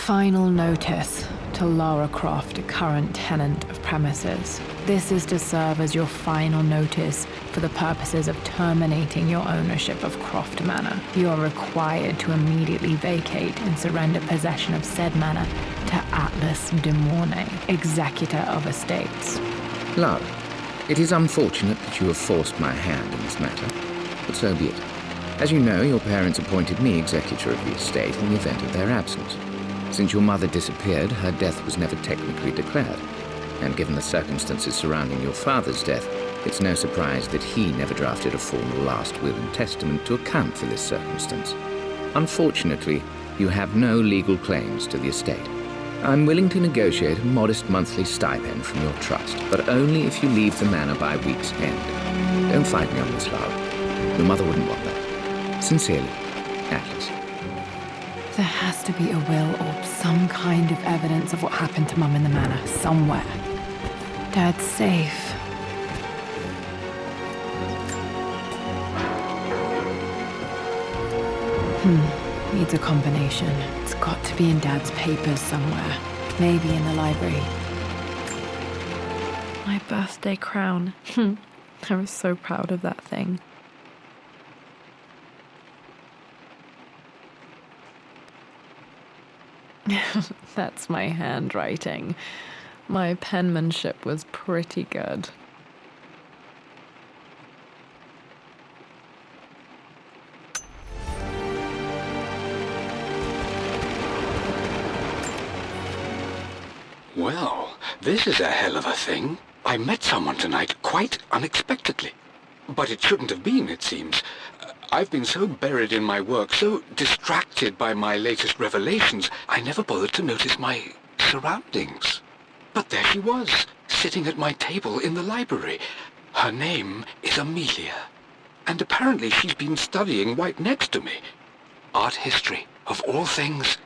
Final notice to Lara Croft, current tenant of premises. This is to serve as your final notice for the purposes of terminating your ownership of Croft Manor. You are required to immediately vacate and surrender possession of said manor to Atlas de Mornay, executor of estates. Lara, it is unfortunate that you have forced my hand in this matter, but so be it. As you know, your parents appointed me executor of the estate in the event of their absence. Since your mother disappeared, her death was never technically declared. And given the circumstances surrounding your father's death, it's no surprise that he never drafted a formal last will and testament to account for this circumstance. Unfortunately, you have no legal claims to the estate. I'm willing to negotiate a modest monthly stipend from your trust, but only if you leave the manor by week's end. Don't fight me on this, Lara. Your mother wouldn't want that. Sincerely, Atlas. There has to be a will or some kind of evidence of what happened to Mum in the manor, somewhere. Dad's safe. Needs a combination. It's got to be in Dad's papers somewhere. Maybe in the library. My birthday crown. I was so proud of that thing. That's my handwriting. My penmanship was pretty good. Well, this is a hell of a thing. I met someone tonight quite unexpectedly. But it shouldn't have been, it seems. I've been so buried in my work, so distracted by my latest revelations, I never bothered to notice my surroundings. But there she was, sitting at my table in the library. Her name is Amelia, and apparently she's been studying right next to me. Art history, of all things.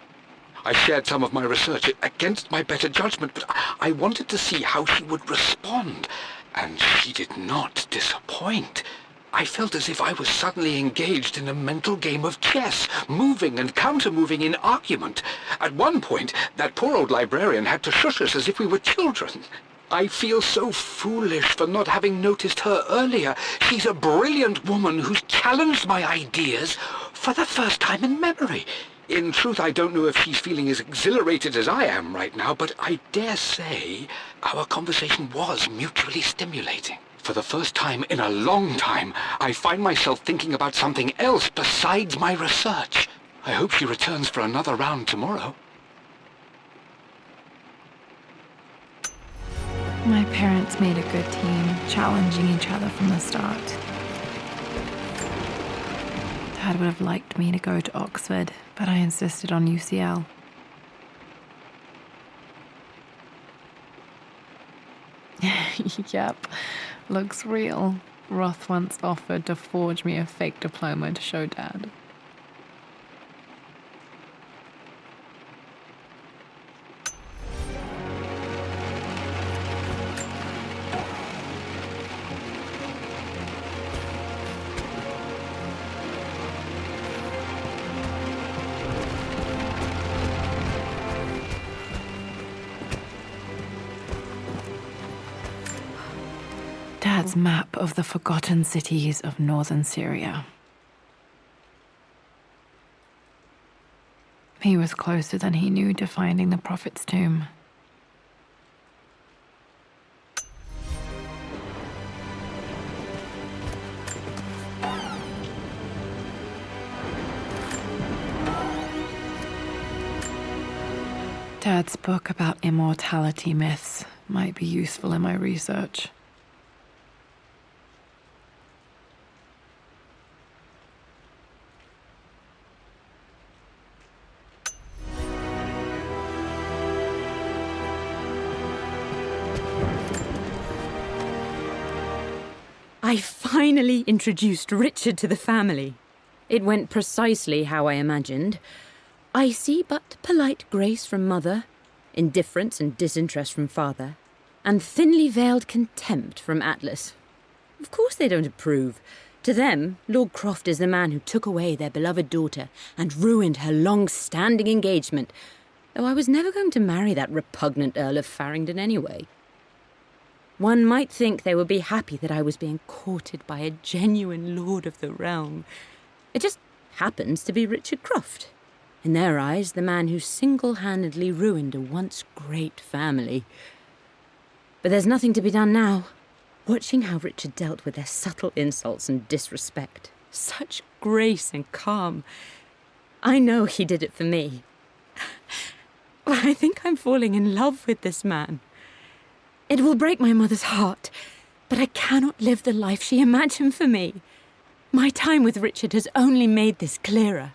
I shared some of my research against my better judgment, but I wanted to see how she would respond, and she did not disappoint. I felt as if I was suddenly engaged in a mental game of chess, moving and counter-moving in argument. At one point, that poor old librarian had to shush us as if we were children. I feel so foolish for not having noticed her earlier. She's a brilliant woman who's challenged my ideas for the first time in memory. In truth, I don't know if she's feeling as exhilarated as I am right now, but I dare say our conversation was mutually stimulating. For the first time in a long time, I find myself thinking about something else besides my research. I hope she returns for another round tomorrow. My parents made a good team, challenging each other from the start. Dad would have liked me to go to Oxford, but I insisted on UCL. Yep, looks real. Roth once offered to forge me a fake diploma to show Dad. Dad's map of the forgotten cities of northern Syria. He was closer than he knew to finding the Prophet's tomb. Dad's book about immortality myths might be useful in my research. I finally introduced Richard to the family. It went precisely how I imagined. I see but polite grace from mother, indifference and disinterest from father, and thinly veiled contempt from Atlas. Of course they don't approve. To them, Lord Croft is the man who took away their beloved daughter and ruined her long-standing engagement. though I was never going to marry that repugnant Earl of Farringdon anyway. One might think they would be happy that I was being courted by a genuine lord of the realm. It just happens to be Richard Croft. In their eyes, the man who single-handedly ruined a once great family. But there's nothing to be done now. Watching how Richard dealt with their subtle insults and disrespect. Such grace and calm. I know he did it for me. I think I'm falling in love with this man. It will break my mother's heart, but I cannot live the life she imagined for me. My time with Richard has only made this clearer.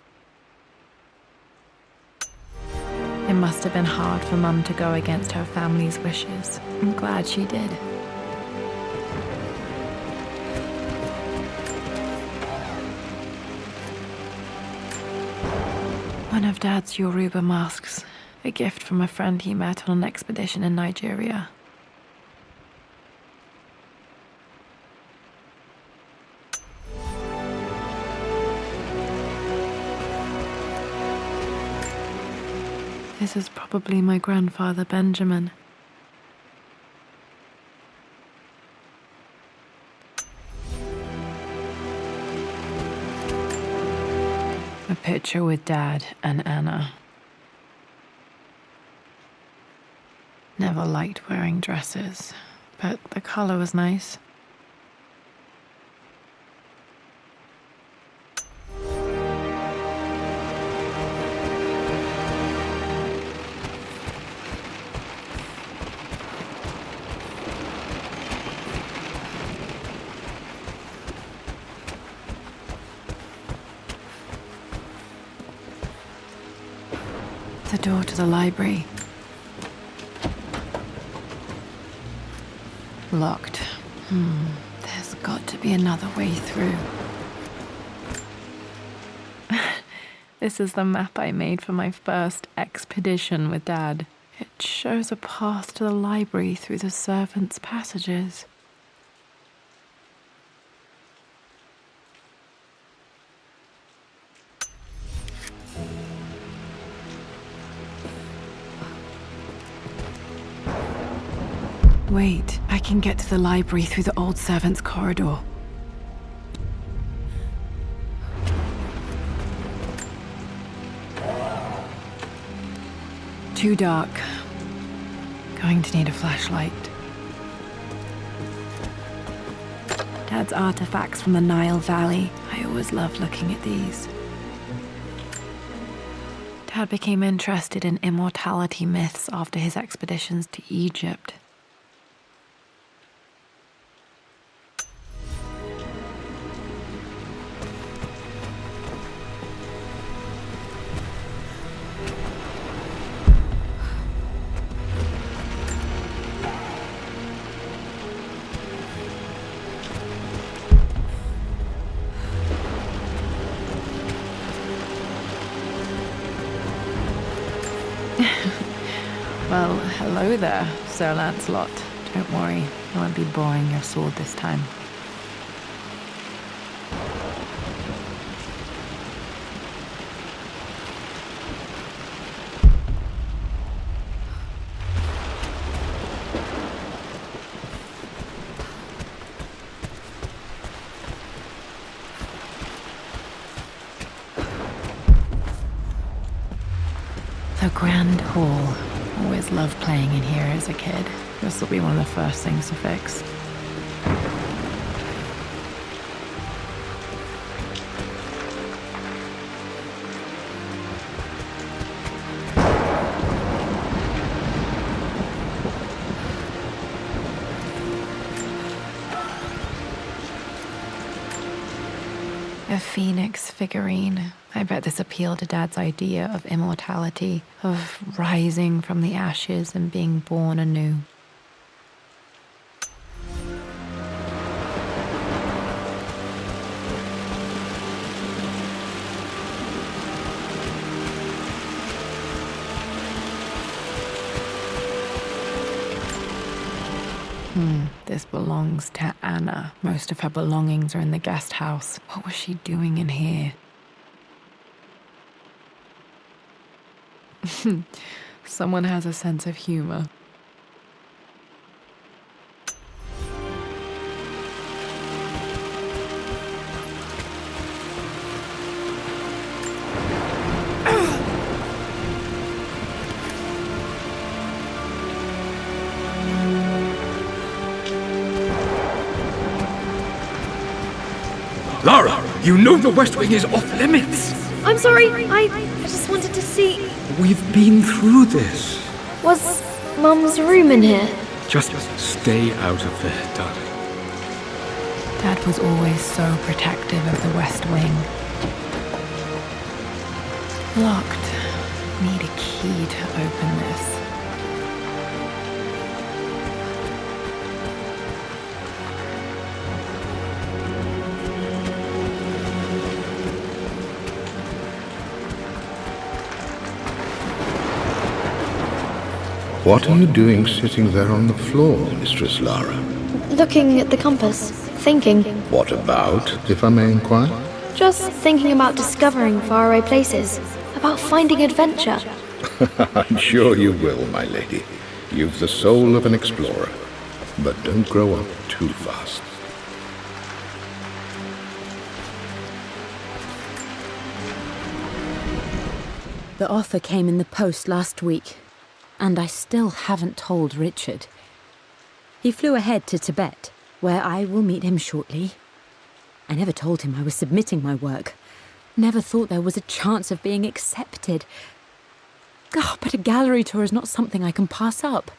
It must have been hard for Mum to go against her family's wishes. I'm glad she did. One of Dad's Yoruba masks, a gift from a friend he met on an expedition in Nigeria. This is probably my grandfather Benjamin. A picture with Dad and Anna. Never liked wearing dresses, but the color was nice. The door to the library. Locked. There's got to be another way through. This is the map I made for my first expedition with Dad. It shows a path to the library through the servants' passages. Wait, I can get to the library through the old servants' corridor. Too dark. Going to need a flashlight. Dad's artifacts from the Nile Valley. I always loved looking at these. Dad became interested in immortality myths after his expeditions to Egypt. Well, hello there, Sir Lancelot. Don't worry, I won't be boring your sword this time. The Grand Hall. Always loved playing in here as a kid. This will be one of the first things to fix. A phoenix figurine. I bet this appealed to Dad's idea of immortality, of rising from the ashes and being born anew. This belongs to Anna. Most of her belongings are in the guest house. What was she doing in here? Someone has a sense of humor. Lara, you know the West Wing is off limits. I'm sorry, I just wanted to see... We've been through this. Was Mum's room in here? Just stay out of there, darling. Dad was always so protective of the West Wing. Locked. Need a key to open this. What are you doing sitting there on the floor, Mistress Lara? Looking at the compass, thinking. What about, if I may inquire? Just thinking about discovering faraway places, about finding adventure. I'm sure you will, my lady. You've the soul of an explorer. But don't grow up too fast. The offer came in the post last week, and I still haven't told Richard. He flew ahead to Tibet, where I will meet him shortly. I never told him I was submitting my work. Never thought there was a chance of being accepted. Oh, but a gallery tour is not something I can pass up.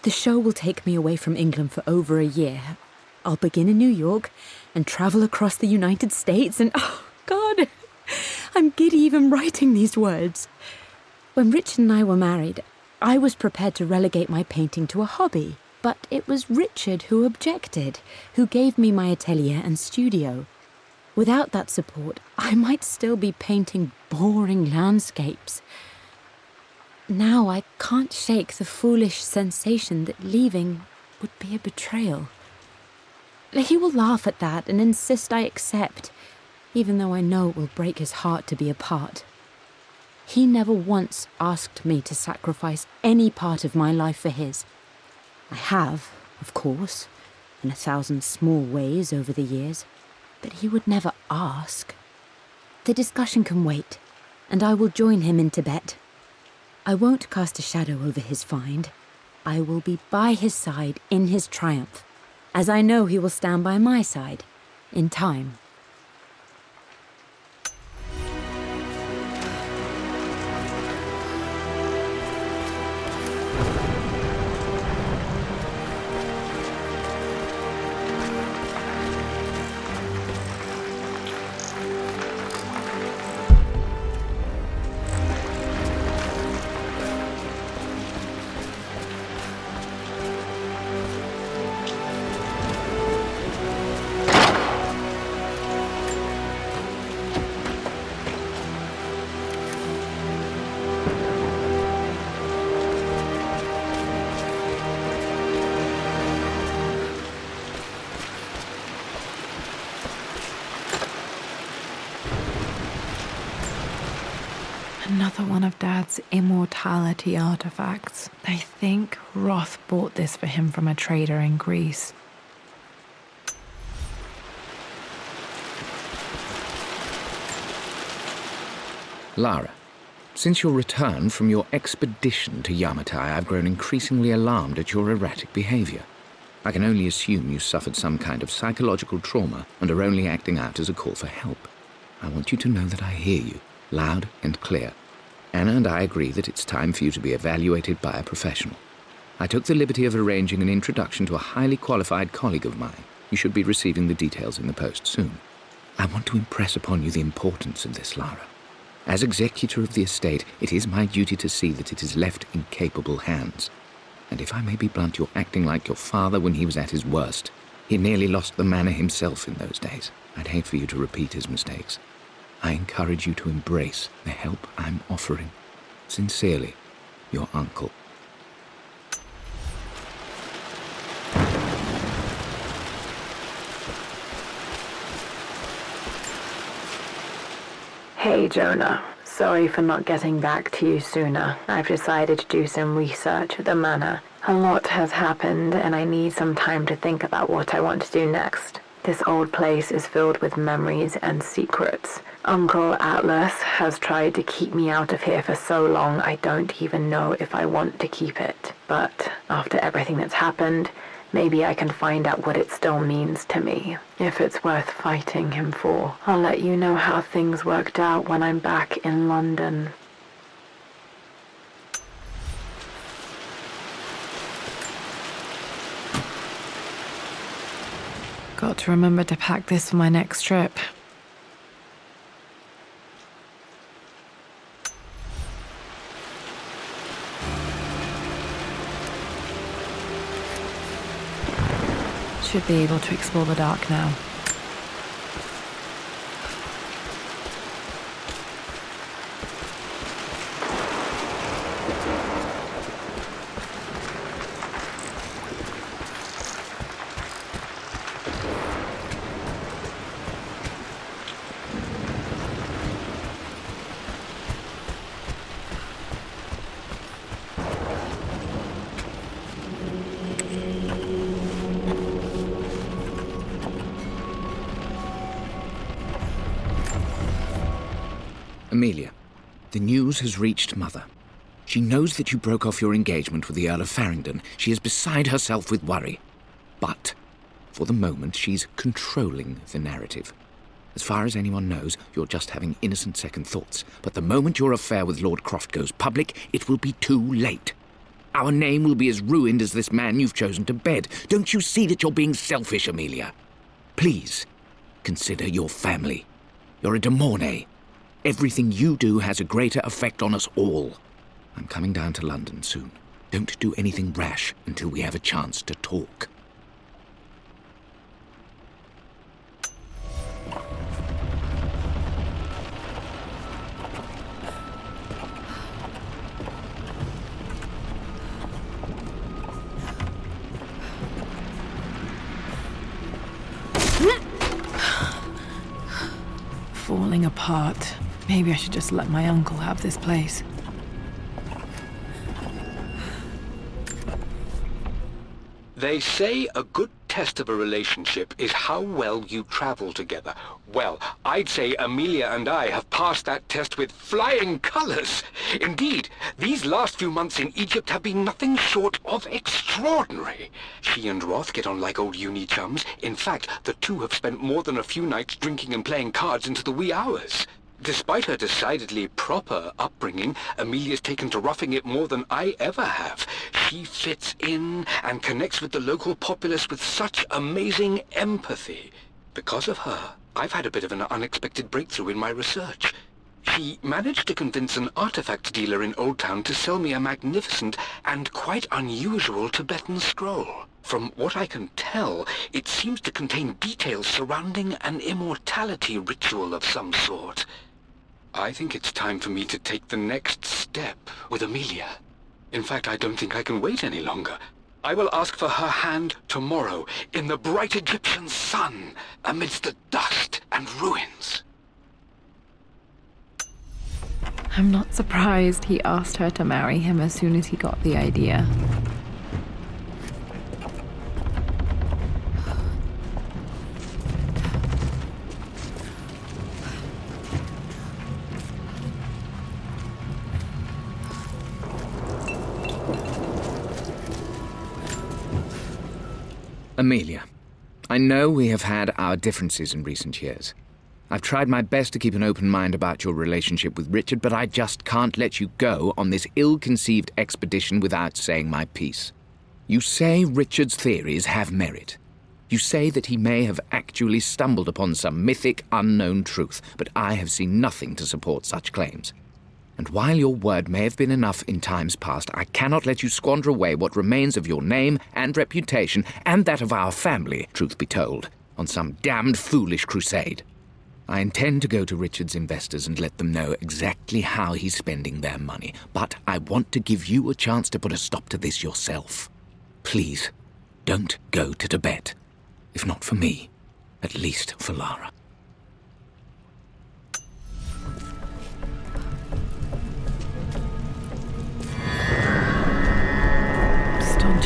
The show will take me away from England for over a year. I'll begin in New York and travel across the United States and, oh, God, I'm giddy even writing these words. When Richard and I were married, I was prepared to relegate my painting to a hobby, but it was Richard who objected, who gave me my atelier and studio. Without that support, I might still be painting boring landscapes. Now I can't shake the foolish sensation that leaving would be a betrayal. He will laugh at that and insist I accept, even though I know it will break his heart to be apart. He never once asked me to sacrifice any part of my life for his. I have, of course, in 1,000 small ways over the years, but he would never ask. The discussion can wait, and I will join him in Tibet. I won't cast a shadow over his find. I will be by his side in his triumph, as I know he will stand by my side, in time. Another one of Dad's immortality artifacts. I think Roth bought this for him from a trader in Greece. Lara, since your return from your expedition to Yamatai, I've grown increasingly alarmed at your erratic behavior. I can only assume you suffered some kind of psychological trauma and are only acting out as a call for help. I want you to know that I hear you, loud and clear. Anna and I agree that it's time for you to be evaluated by a professional. I took the liberty of arranging an introduction to a highly qualified colleague of mine. You should be receiving the details in the post soon. I want to impress upon you the importance of this, Lara. As executor of the estate, it is my duty to see that it is left in capable hands. And if I may be blunt, you're acting like your father when he was at his worst. He nearly lost the manor himself in those days. I'd hate for you to repeat his mistakes. I encourage you to embrace the help I'm offering. Sincerely, your uncle. Hey, Jonah. Sorry for not getting back to you sooner. I've decided to do some research at the manor. A lot has happened, and I need some time to think about what I want to do next. This old place is filled with memories and secrets. Uncle Atlas has tried to keep me out of here for so long I don't even know if I want to keep it. But after everything that's happened, maybe I can find out what it still means to me. If it's worth fighting him for, I'll let you know how things worked out when I'm back in London. Got to remember to pack this for my next trip. Should be able to explore the dark now. Amelia, the news has reached Mother. She knows that you broke off your engagement with the Earl of Farringdon. She is beside herself with worry. But, for the moment, she's controlling the narrative. As far as anyone knows, you're just having innocent second thoughts. But the moment your affair with Lord Croft goes public, it will be too late. Our name will be as ruined as this man you've chosen to bed. Don't you see that you're being selfish, Amelia? Please, consider your family. You're a de Mornay. Everything you do has a greater effect on us all. I'm coming down to London soon. Don't do anything rash until we have a chance to talk. Falling apart. Maybe I should just let my uncle have this place. They say a good test of a relationship is how well you travel together. Well, I'd say Amelia and I have passed that test with flying colors. Indeed, these last few months in Egypt have been nothing short of extraordinary. She and Roth get on like old uni chums. In fact, the two have spent more than a few nights drinking and playing cards into the wee hours. Despite her decidedly proper upbringing, Amelia's taken to roughing it more than I ever have. She fits in and connects with the local populace with such amazing empathy. Because of her, I've had a bit of an unexpected breakthrough in my research. She managed to convince an artifact dealer in Old Town to sell me a magnificent and quite unusual Tibetan scroll. From what I can tell, it seems to contain details surrounding an immortality ritual of some sort. I think it's time for me to take the next step with Amelia. In fact, I don't think I can wait any longer. I will ask for her hand tomorrow in the bright Egyptian sun amidst the dust and ruins. I'm not surprised he asked her to marry him as soon as he got the idea. Amelia, I know we have had our differences in recent years. I've tried my best to keep an open mind about your relationship with Richard, but I just can't let you go on this ill-conceived expedition without saying my piece. You say Richard's theories have merit. You say that he may have actually stumbled upon some mythic, unknown truth, but I have seen nothing to support such claims. And while your word may have been enough in times past, I cannot let you squander away what remains of your name and reputation, and that of our family, truth be told, on some damned foolish crusade. I intend to go to Richard's investors and let them know exactly how he's spending their money, but I want to give you a chance to put a stop to this yourself. Please, don't go to Tibet. If not for me, at least for Lara.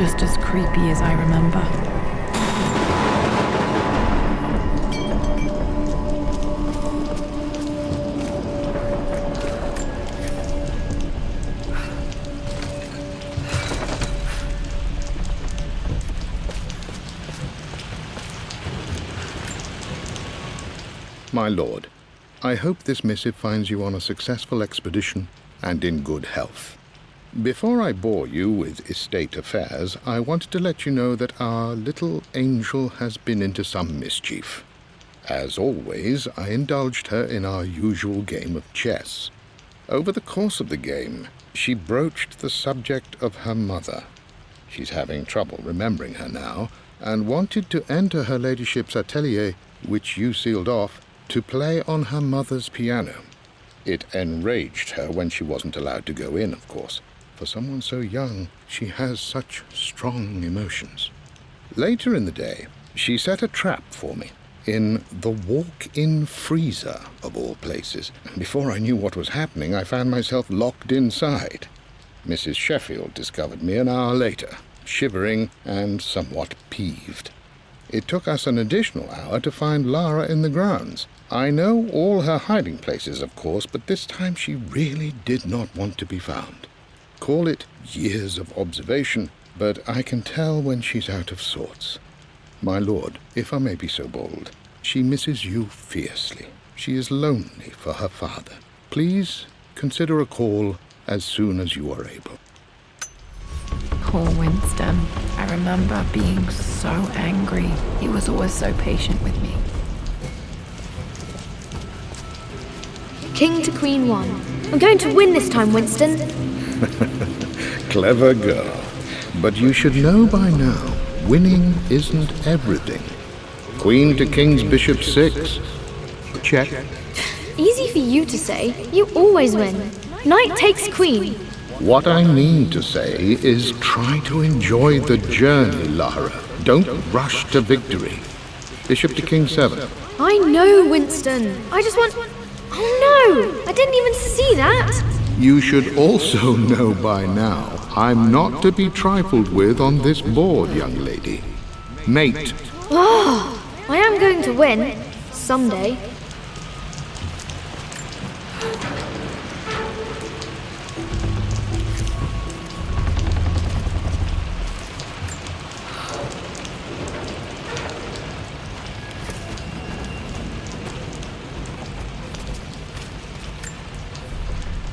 just as creepy as I remember. My lord, I hope this missive finds you on a successful expedition and in good health. Before I bore you with estate affairs, I wanted to let you know that our little angel has been into some mischief. As always, I indulged her in our usual game of chess. Over the course of the game, she broached the subject of her mother. She's having trouble remembering her now, and wanted to enter her ladyship's atelier, which you sealed off, to play on her mother's piano. It enraged her when she wasn't allowed to go in, of course. For someone so young, she has such strong emotions. Later in the day, she set a trap for me in the walk-in freezer, of all places. Before I knew what was happening, I found myself locked inside. Mrs. Sheffield discovered me an hour later, shivering and somewhat peeved. It took us an additional hour to find Lara in the grounds. I know all her hiding places, of course, but this time she really did not want to be found. Call it years of observation, but I can tell when she's out of sorts. My lord, if I may be so bold, she misses you fiercely. She is lonely for her father. Please consider a call as soon as you are able. Poor Winston. I remember being so angry. He was always so patient with me. King to Queen 1. I'm going to win this time, Winston. Clever girl. But you should know by now, winning isn't everything. Queen to King's Bishop 6. Check. Easy for you to say. You always win. Knight takes Queen. What I mean to say is try to enjoy the journey, Lara. Don't rush to victory. Bishop to King 7. I know, Winston. I just want... Oh no! I didn't even see that! You should also know by now, I'm not to be trifled with on this board, young lady. Mate. Oh, I am going to win. Someday.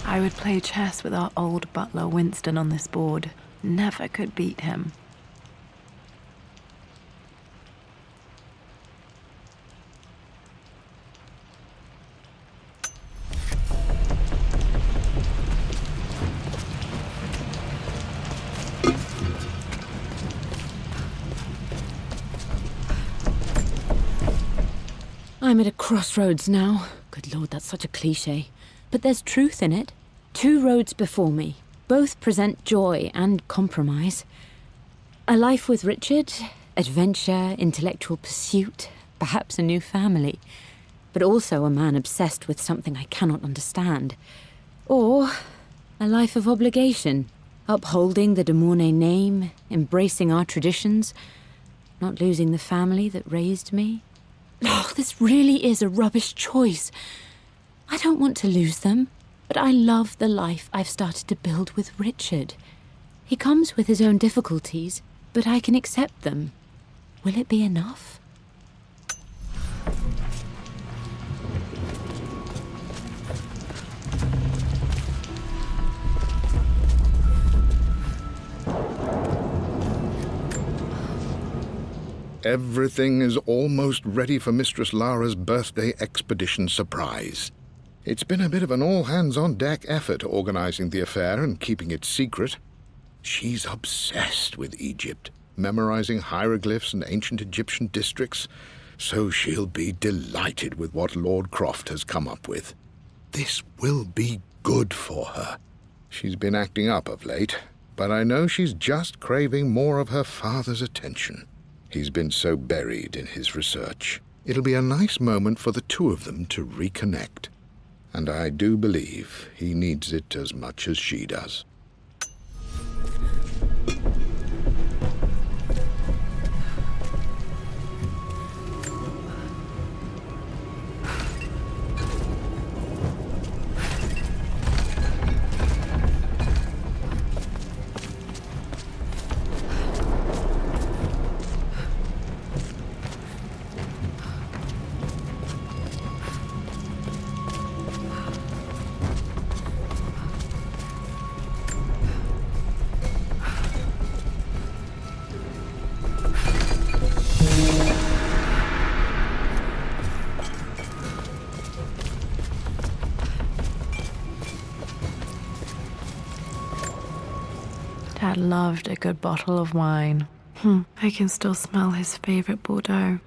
I would play chess with our old butler Winston on this board. Never could beat him. I'm at a crossroads now. Good Lord, that's such a cliché. But there's truth in it. 2 roads before me. Both present joy and compromise. A life with Richard, adventure, intellectual pursuit, perhaps a new family. But also a man obsessed with something I cannot understand. Or a life of obligation, upholding the de Mornay name, embracing our traditions, not losing the family that raised me. Oh, this really is a rubbish choice. I don't want to lose them, but I love the life I've started to build with Richard. He comes with his own difficulties, but I can accept them. Will it be enough? Everything is almost ready for Mistress Lara's birthday expedition surprise. It's been a bit of an all-hands-on-deck effort organizing the affair and keeping it secret. She's obsessed with Egypt, memorizing hieroglyphs and ancient Egyptian districts, so she'll be delighted with what Lord Croft has come up with. This will be good for her. She's been acting up of late, but I know she's just craving more of her father's attention. He's been so buried in his research. It'll be a nice moment for the 2 of them to reconnect. And I do believe he needs it as much as she does. Dad loved a good bottle of wine. I can still smell his favorite Bordeaux.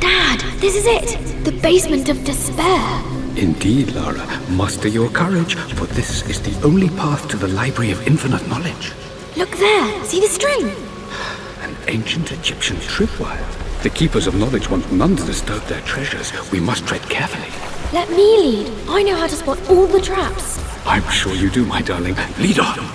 Dad, this is it! The basement of despair! Indeed, Lara. Muster your courage, for this is the only path to the Library of Infinite Knowledge. Look there! See the string? An ancient Egyptian tripwire. The Keepers of Knowledge want none to disturb their treasures. We must tread carefully. Let me lead. I know how to spot all the traps. I'm sure you do, my darling. Lead on!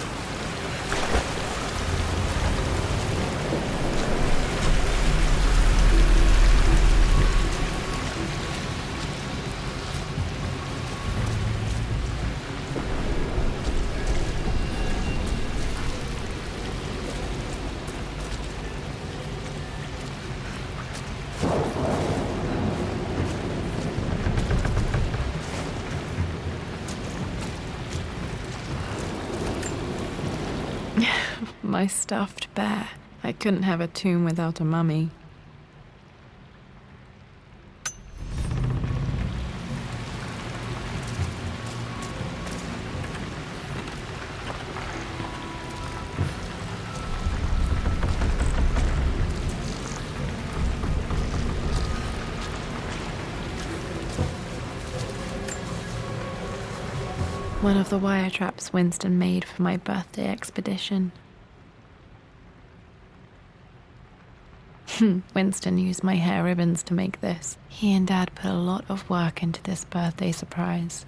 My stuffed bear. I couldn't have a tomb without a mummy. One of the wire traps Winston made for my birthday expedition. Winston used my hair ribbons to make this. He and Dad put a lot of work into this birthday surprise.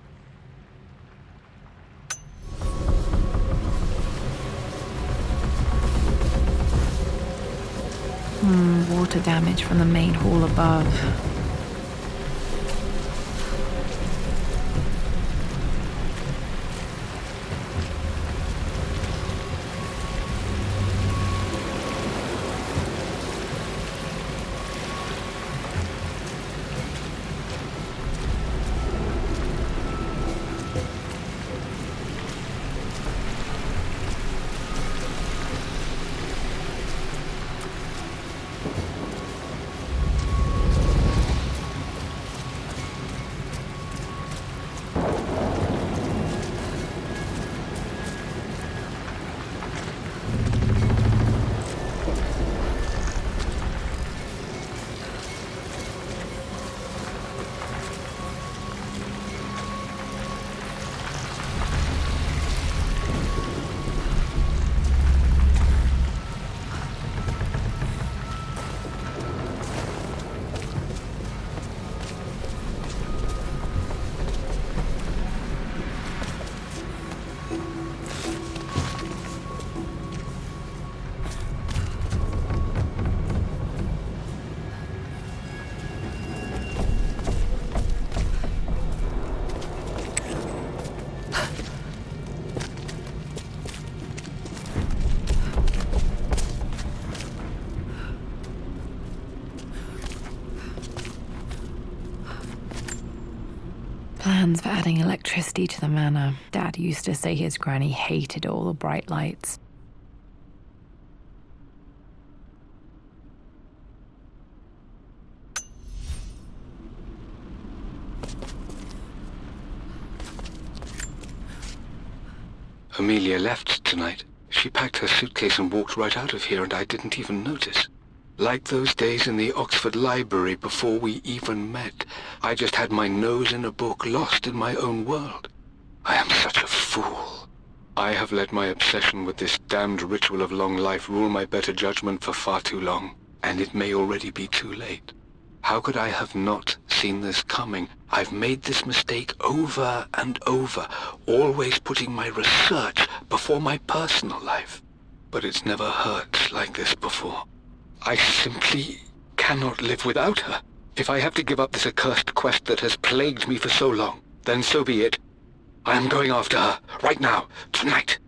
Water damage from the main hall above. Plans for adding electricity to the manor. Dad used to say his granny hated all the bright lights. Amelia left tonight. She packed her suitcase and walked right out of here, and I didn't even notice. Like those days in the Oxford Library before we even met, I just had my nose in a book, lost in my own world. I am such a fool. I have let my obsession with this damned ritual of long life rule my better judgment for far too long, and it may already be too late. How could I have not seen this coming? I've made this mistake over and over, always putting my research before my personal life. But it's never hurt like this before. I simply cannot live without her. If I have to give up this accursed quest that has plagued me for so long, then so be it. I am going after her, right now, tonight.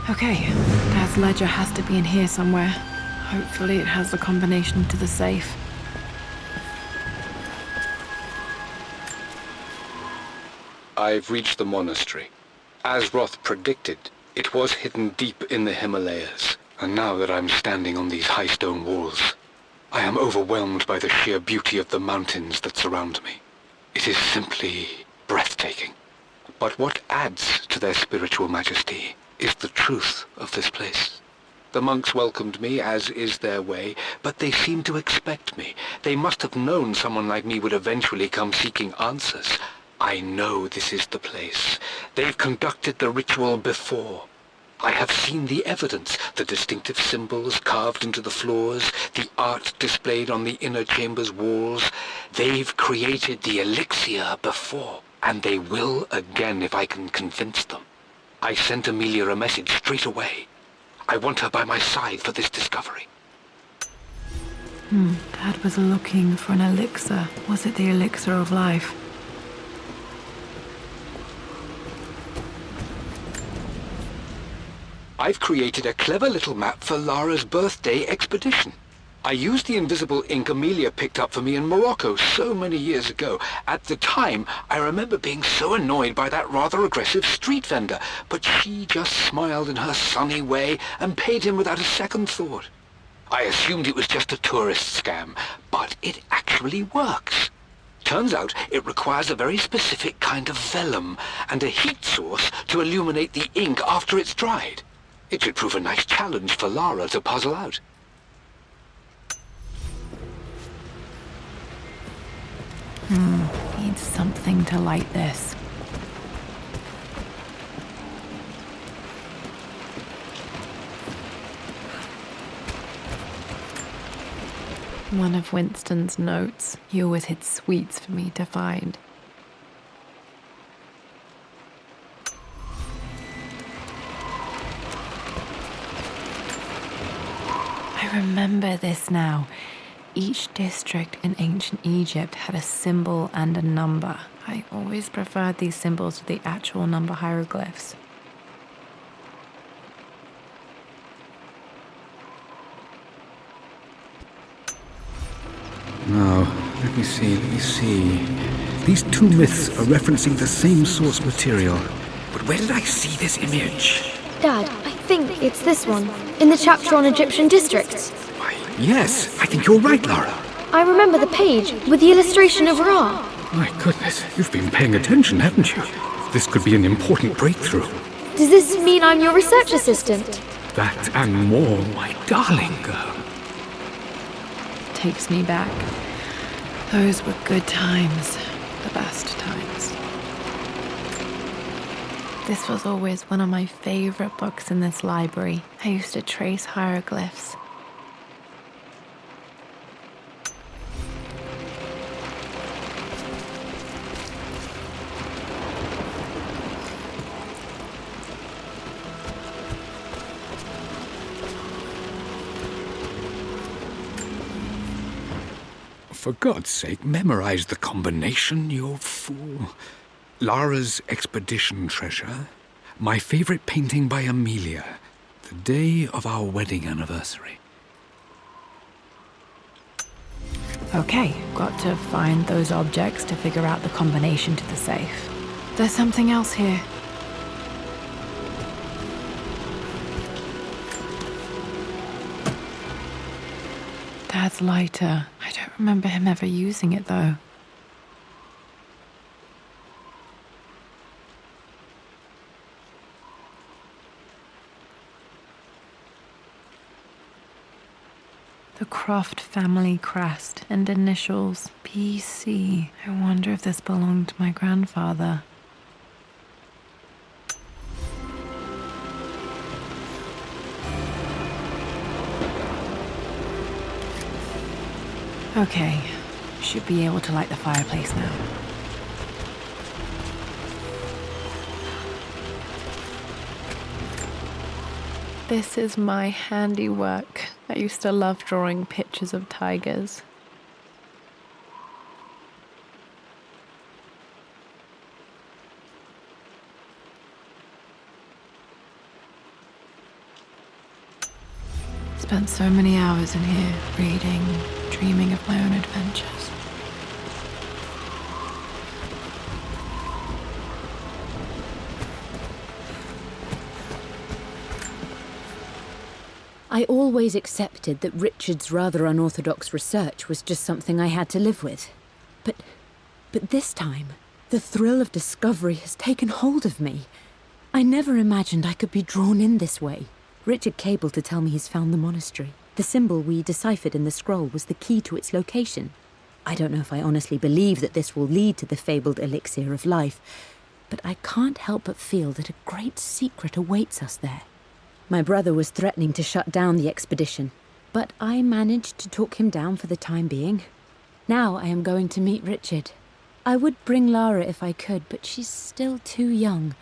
Okay, Dad's ledger has to be in here somewhere. Hopefully it has the combination to the safe. I've reached the monastery. As Roth predicted, it was hidden deep in the Himalayas, and now that I'm standing on these high stone walls, I am overwhelmed by the sheer beauty of the mountains that surround me. It is simply breathtaking. But what adds to their spiritual majesty is the truth of this place. The monks welcomed me, as is their way, but they seemed to expect me. They must have known someone like me would eventually come seeking answers. I know this is the place. They've conducted the ritual before. I have seen the evidence, the distinctive symbols carved into the floors, the art displayed on the inner chamber's walls. They've created the elixir before, and they will again if I can convince them. I sent Amelia a message straight away. I want her by my side for this discovery. Dad was looking for an elixir. Was it the elixir of life? I've created a clever little map for Lara's birthday expedition. I used the invisible ink Amelia picked up for me in Morocco so many years ago. At the time, I remember being so annoyed by that rather aggressive street vendor, but she just smiled in her sunny way and paid him without a second thought. I assumed it was just a tourist scam, but it actually works. Turns out it requires a very specific kind of vellum and a heat source to illuminate the ink after it's dried. It should prove a nice challenge for Lara to puzzle out. Need something to light this. One of Winston's notes. He always hid sweets for me to find. I remember this now. Each district in ancient Egypt had a symbol and a number. I always preferred these symbols to the actual number hieroglyphs. Now, let me see. These two myths are referencing the same source material. But where did I see this image? Dad, I think it's this one, in the chapter on Egyptian districts. Why, yes, I think you're right, Lara. I remember the page with the illustration of Ra. My goodness, you've been paying attention, haven't you? This could be an important breakthrough. Does this mean I'm your research assistant? That and more, my darling girl. Takes me back. Those were good times. The best times. This was always one of my favorite books in this library. I used to trace hieroglyphs. For God's sake, memorize the combination, you fool. Lara's expedition treasure, my favorite painting by Amelia, the day of our wedding anniversary. Okay, got to find those objects to figure out the combination to the safe. There's something else here. Dad's lighter. I don't remember him ever using it, though. The Croft family crest and initials, PC. I wonder if this belonged to my grandfather. Okay, should be able to light the fireplace now. This is my handiwork. I used to love drawing pictures of tigers. Spent so many hours in here, reading, dreaming of my own adventures. I always accepted that Richard's rather unorthodox research was just something I had to live with. But this time, the thrill of discovery has taken hold of me. I never imagined I could be drawn in this way. Richard cabled to tell me he's found the monastery. The symbol we deciphered in the scroll was the key to its location. I don't know if I honestly believe that this will lead to the fabled elixir of life, but I can't help but feel that a great secret awaits us there. My brother was threatening to shut down the expedition, but I managed to talk him down for the time being. Now I am going to meet Richard. I would bring Lara if I could, but she's still too young.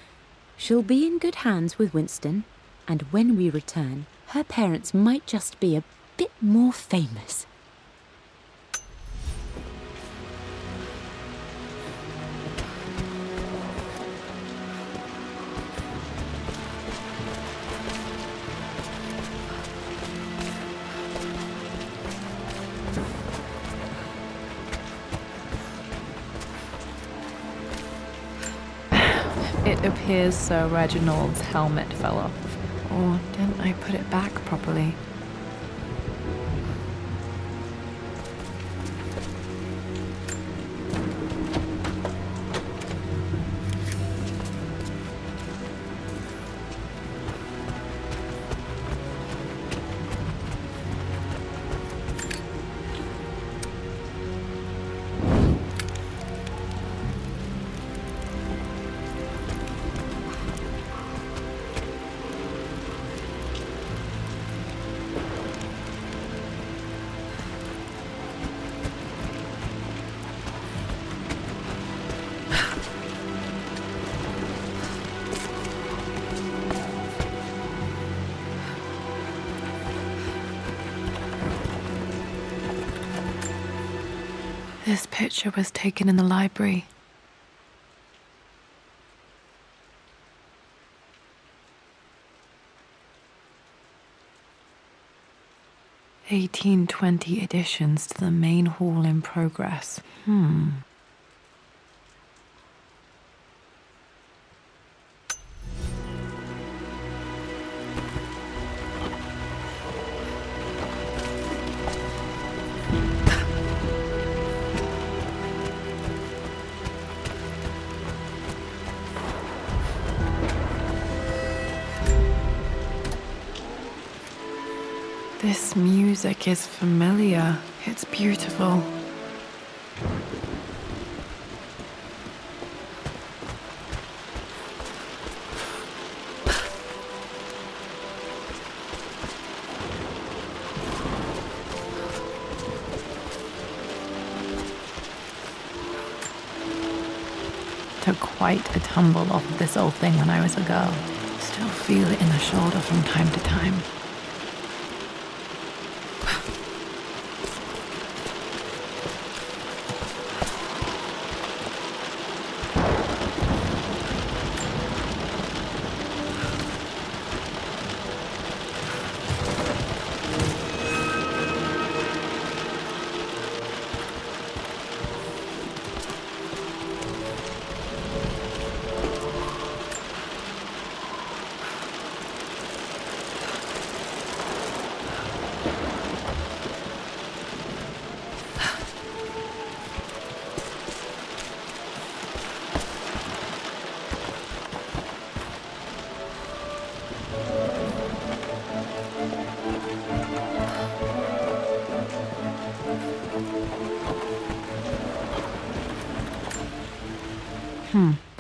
She'll be in good hands with Winston, and when we return, her parents might just be a bit more famous. It appears Sir Reginald's helmet fell off. Or didn't I put it back properly? This picture was taken in the library. (1820) additions to the main hall in progress. This music is familiar. It's beautiful. Took quite a tumble off of this old thing when I was a girl. Still feel it in the shoulder from time to time.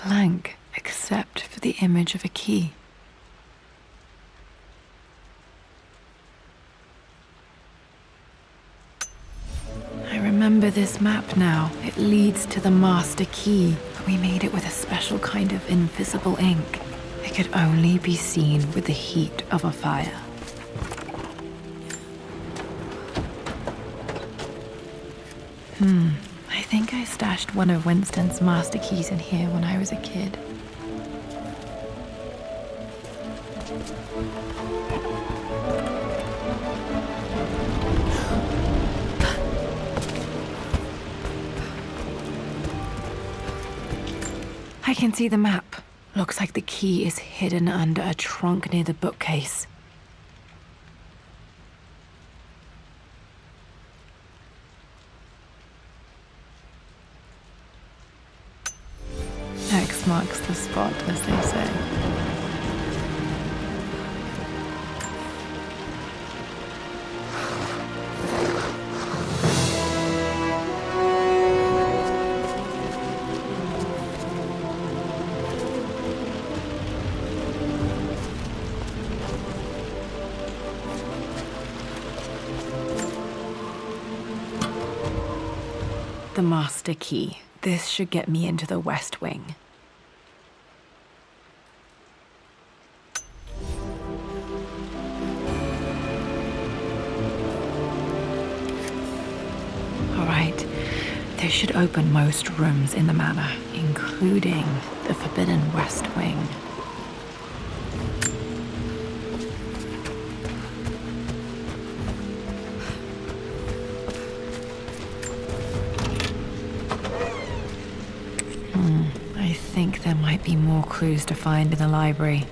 Blank, except for the image of a key. I remember this map now. It leads to the master key, but we made it with a special kind of invisible ink. It could only be seen with the heat of a fire. I think I stashed one of Winston's master keys in here when I was a kid. I can see the map. Looks like the key is hidden under a trunk near the bookcase. marks the spot, as they say. The master key. This should get me into the West Wing. All right. This should open most rooms in the manor, including the Forbidden West Wing. I think there might be more clues to find in the library.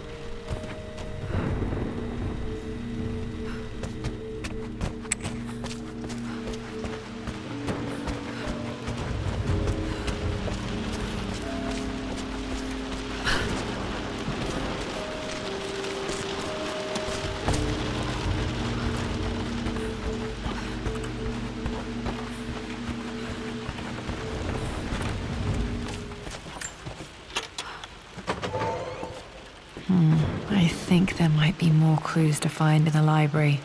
I think there might be more clues to find in the library.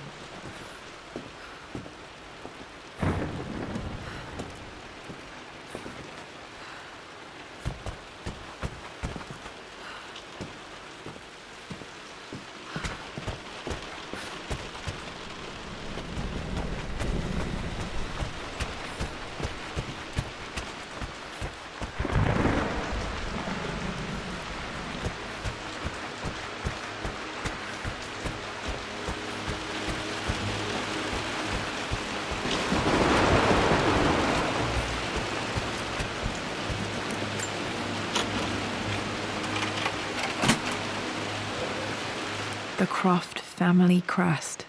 The Croft family crest.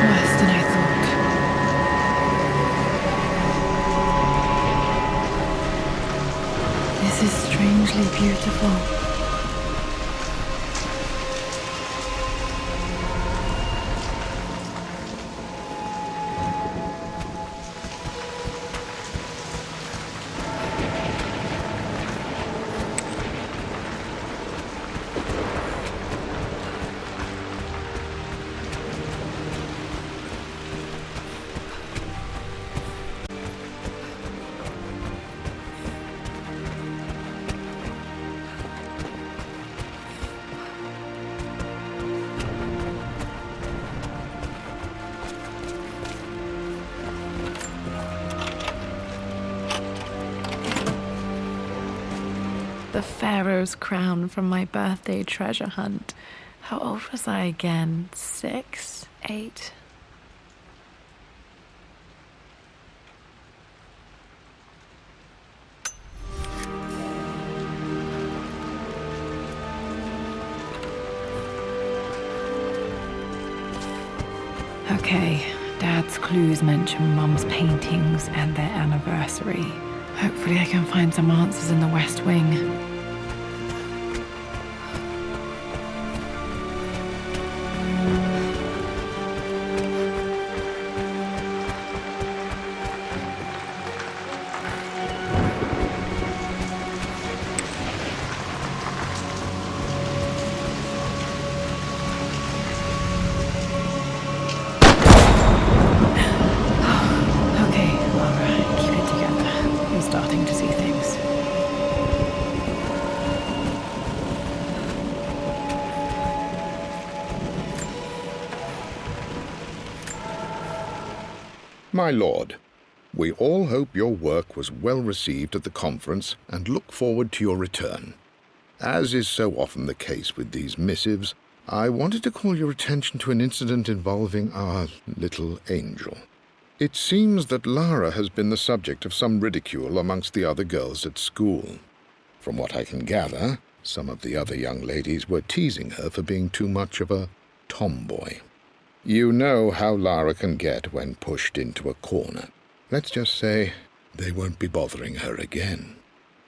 Worse than I thought. This is strangely beautiful. The Pharaoh's crown from my birthday treasure hunt. How old was I again? 6? 8? Okay, Dad's clues mention Mum's paintings and their anniversary. Hopefully I can find some answers in the West Wing. Starting to see things. My lord, we all hope your work was well received at the conference and look forward to your return. As is so often the case with these missives, I wanted to call your attention to an incident involving our little angel. It seems that Lara has been the subject of some ridicule amongst the other girls at school. From what I can gather, Some of the other young ladies were teasing her for being too much of a tomboy. You know how Lara can get when pushed into a corner. Let's just say they won't be bothering her again.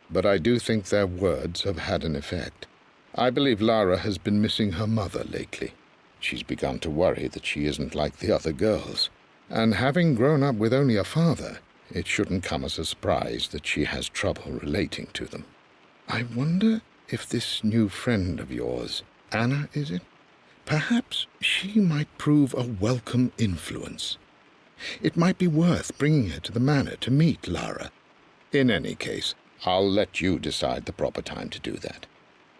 But I do think their words have had an effect. I believe Lara has been missing her mother lately. She's begun to worry that she isn't like the other girls. And having grown up with only a father, it shouldn't come as a surprise that she has trouble relating to them. I wonder if this new friend of yours, Anna, is it? Perhaps she might prove a welcome influence. It might be worth bringing her to the manor to meet Lara. In any case, I'll let you decide the proper time to do that.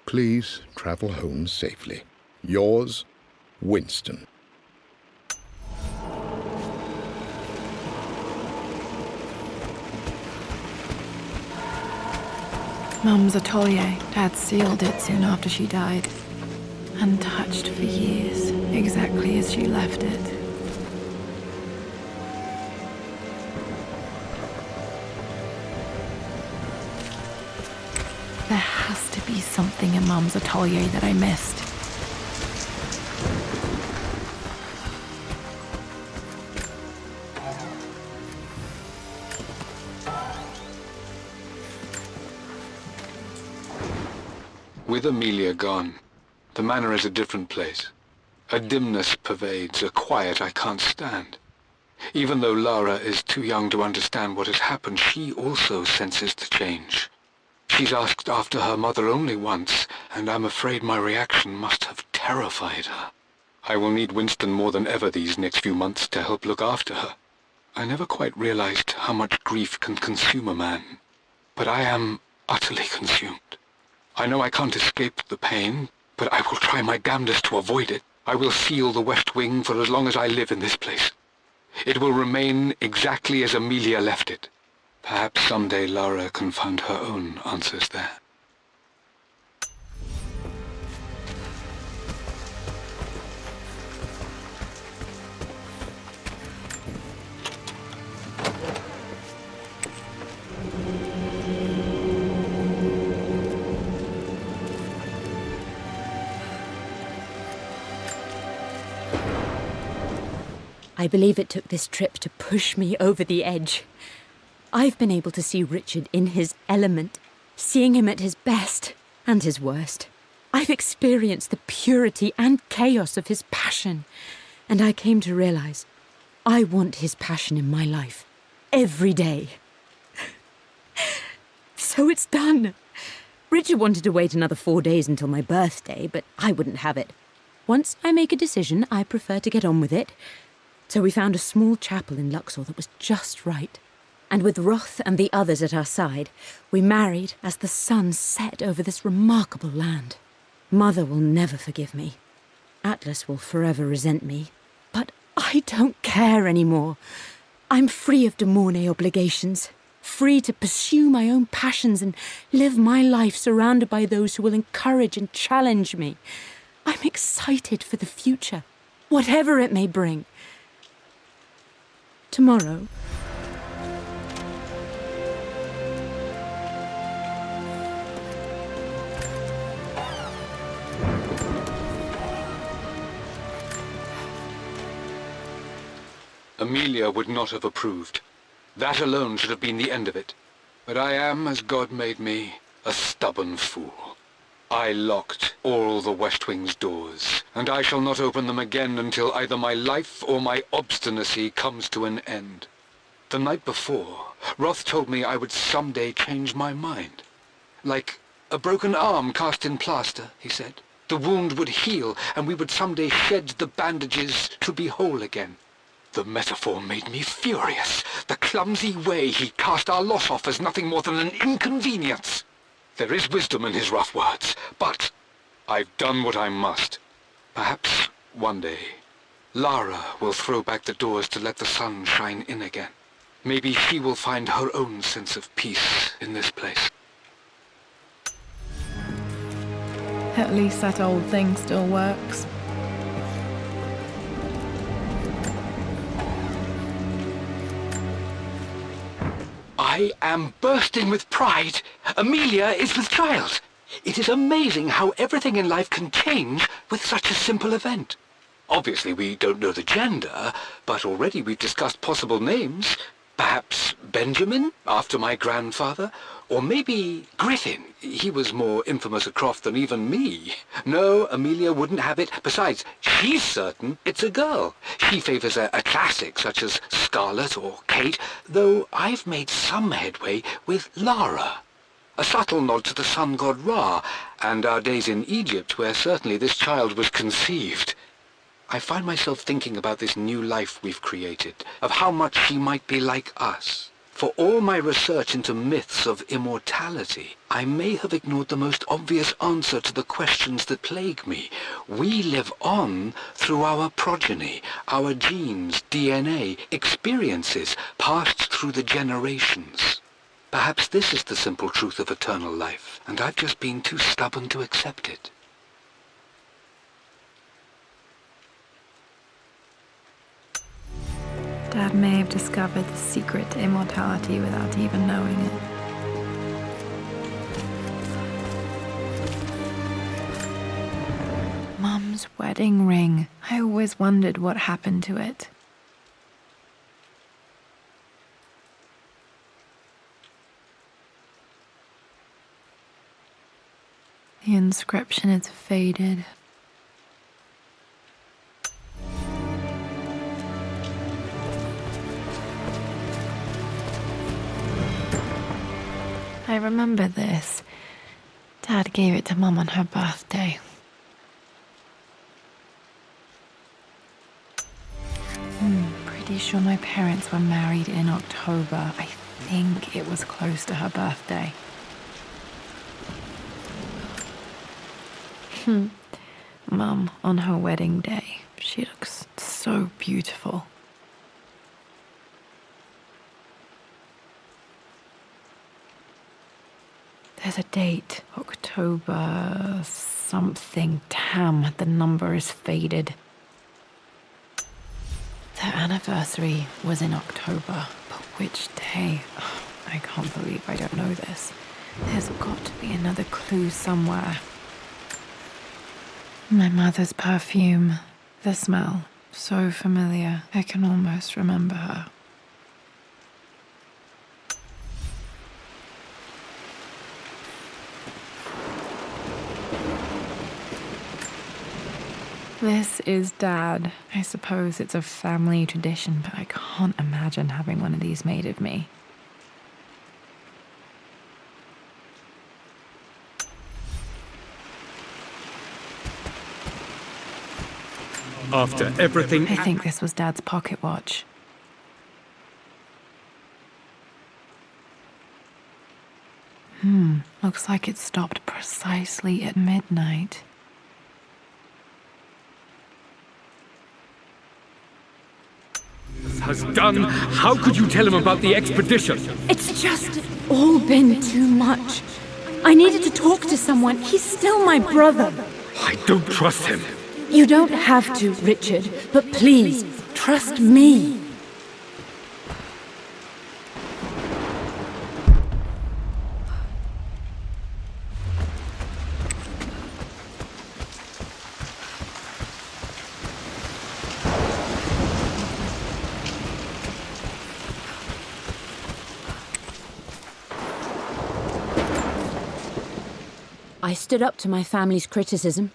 Please travel home safely. Yours, Winston. Mum's atelier. Dad sealed it soon after she died. Untouched for years, exactly as she left it. There has to be something in Mum's atelier that I missed. With Amelia gone, the manor is a different place. A dimness pervades, a quiet I can't stand. Even though Lara is too young to understand what has happened, she also senses the change. She's asked after her mother only once, and I'm afraid my reaction must have terrified her. I will need Winston more than ever these next few months to help look after her. I never quite realized how much grief can consume a man, but I am utterly consumed. I know I can't escape the pain, but I will try my damnedest to avoid it. I will seal the West Wing for as long as I live in this place. It will remain exactly as Amelia left it. Perhaps someday Lara can find her own answers there. I believe it took this trip to push me over the edge. I've been able to see Richard in his element, seeing him at his best and his worst. I've experienced the purity and chaos of his passion, and I came to realize I want his passion in my life every day. So it's done. Richard wanted to wait another 4 days until my birthday, but I wouldn't have it. Once I make a decision, I prefer to get on with it. So we found a small chapel in Luxor that was just right. And with Roth and the others at our side, we married as the sun set over this remarkable land. Mother will never forgive me. Atlas will forever resent me. But I don't care anymore. I'm free of de Mornay obligations, free to pursue my own passions and live my life surrounded by those who will encourage and challenge me. I'm excited for the future, whatever it may bring. Tomorrow, Amelia would not have approved. That alone should have been the end of it. But I am, as God made me, a stubborn fool. I locked all the West Wing's doors, and I shall not open them again until either my life or my obstinacy comes to an end. The night before, Roth told me I would someday change my mind. Like a broken arm cast in plaster, he said. The wound would heal, and we would someday shed the bandages to be whole again. The metaphor made me furious. The clumsy way he cast our loss off as nothing more than an inconvenience. There is wisdom in his rough words, but I've done what I must. Perhaps one day, Lara will throw back the doors to let the sun shine in again. Maybe she will find her own sense of peace in this place. At least that old thing still works. I am bursting with pride. Amelia is with child. It is amazing how everything in life can change with such a simple event. Obviously, we don't know the gender, but already we've discussed possible names. Perhaps Benjamin, after my grandfather? Or maybe Griffin. He was more infamous at Croft than even me. No, Amelia wouldn't have it. Besides, she's certain it's a girl. She favours a classic such as Scarlet or Kate, though I've made some headway with Lara. A subtle nod to the sun god Ra, and our days in Egypt, where certainly this child was conceived. I find myself thinking about this new life we've created, of how much she might be like us. For all my research into myths of immortality, I may have ignored the most obvious answer to the questions that plague me. We live on through our progeny, our genes, DNA, experiences passed through the generations. Perhaps this is the simple truth of eternal life, and I've just been too stubborn to accept it. Dad may have discovered the secret to immortality without even knowing it. Mum's wedding ring. I always wondered what happened to it. The inscription is faded. I remember this. Dad gave it to Mum on her birthday. Pretty sure my parents were married in October. I think it was close to her birthday. Mum, on her wedding day, she looks so beautiful. There's a date, October something. Damn, the number is faded. Their anniversary was in October, but which day? Oh, I can't believe I don't know this. There's got to be another clue somewhere. My mother's perfume. The smell. So familiar. I can almost remember her. This is Dad. I suppose it's a family tradition, but I can't imagine having one of these made of me. After everything... I think this was Dad's pocket watch. Looks like it stopped precisely at midnight. has done. How could you tell him about the expedition? It's just all been too much. I needed to talk to someone. He's still my brother. I don't trust him. You don't have to, Richard, but please, trust me. I stood up to my family's criticism,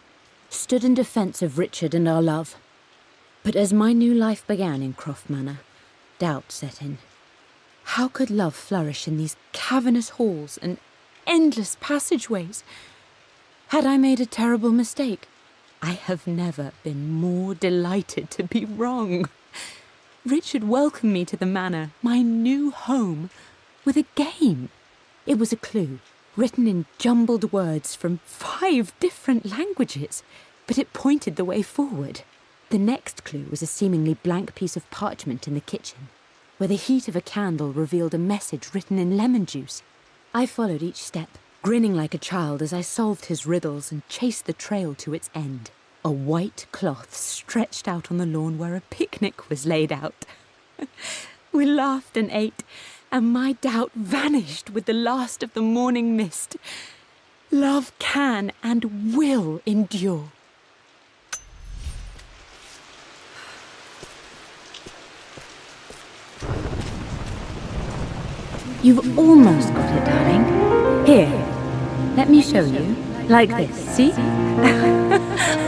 stood in defense of Richard and our love. But as my new life began in Croft Manor, doubt set in. How could love flourish in these cavernous halls and endless passageways? Had I made a terrible mistake? I have never been more delighted to be wrong. Richard welcomed me to the manor, my new home, with a game. It was a clue, written in jumbled words from 5 different languages, but it pointed the way forward. The next clue was a seemingly blank piece of parchment in the kitchen, where the heat of a candle revealed a message written in lemon juice. I followed each step, grinning like a child as I solved his riddles and chased the trail to its end. A white cloth stretched out on the lawn where a picnic was laid out. We laughed and ate, and my doubt vanished with the last of the morning mist. Love can and will endure. You've almost got it, darling. Here, let me show you. Like this, see?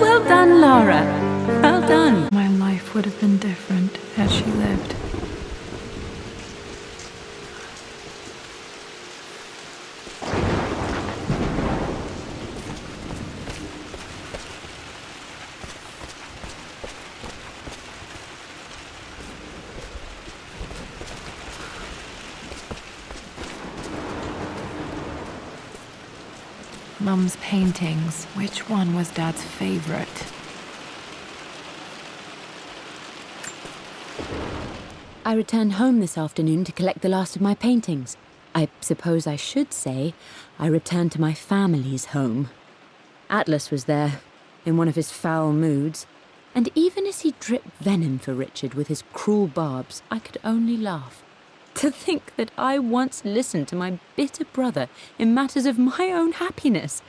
Well done, Lara. Well done. My life would have been different had she lived. Mum's paintings. Which one was Dad's favorite? I returned home this afternoon to collect the last of my paintings. I suppose I should say I returned to my family's home. Atlas was there, in one of his foul moods, and even as he dripped venom for Richard with his cruel barbs, I could only laugh. To think that I once listened to my bitter brother in matters of my own happiness.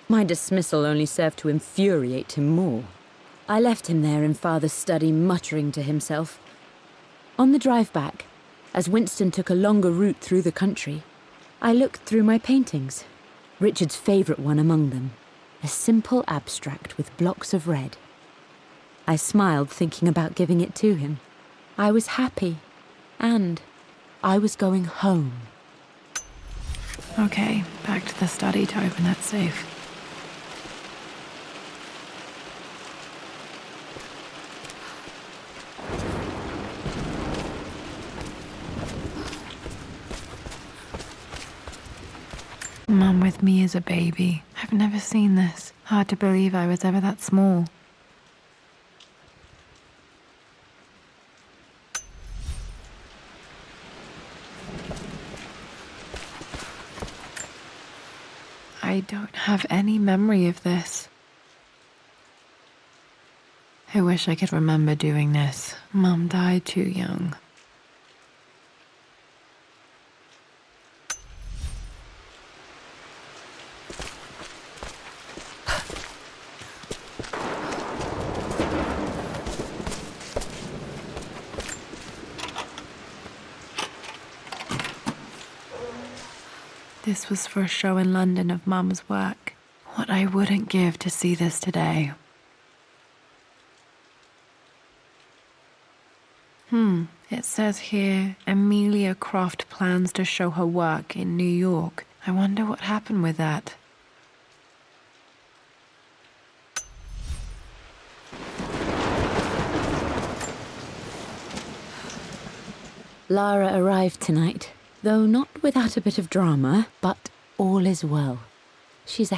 My dismissal only served to infuriate him more. I left him there in Father's study, muttering to himself. On the drive back, as Winston took a longer route through the country, I looked through my paintings, Richard's favourite one among them, a simple abstract with blocks of red. I smiled, thinking about giving it to him. I was happy, and I was going home. Okay, back to the study to open that safe. Mum with me as a baby. I've never seen this. Hard to believe I was ever that small. I don't have any memory of this. I wish I could remember doing this. Mum died too young. This was for a show in London of Mum's work. What I wouldn't give to see this today. It says here, Amelia Croft plans to show her work in New York. I wonder what happened with that. Lara arrived tonight, though not without a bit of drama, but all is well. She's a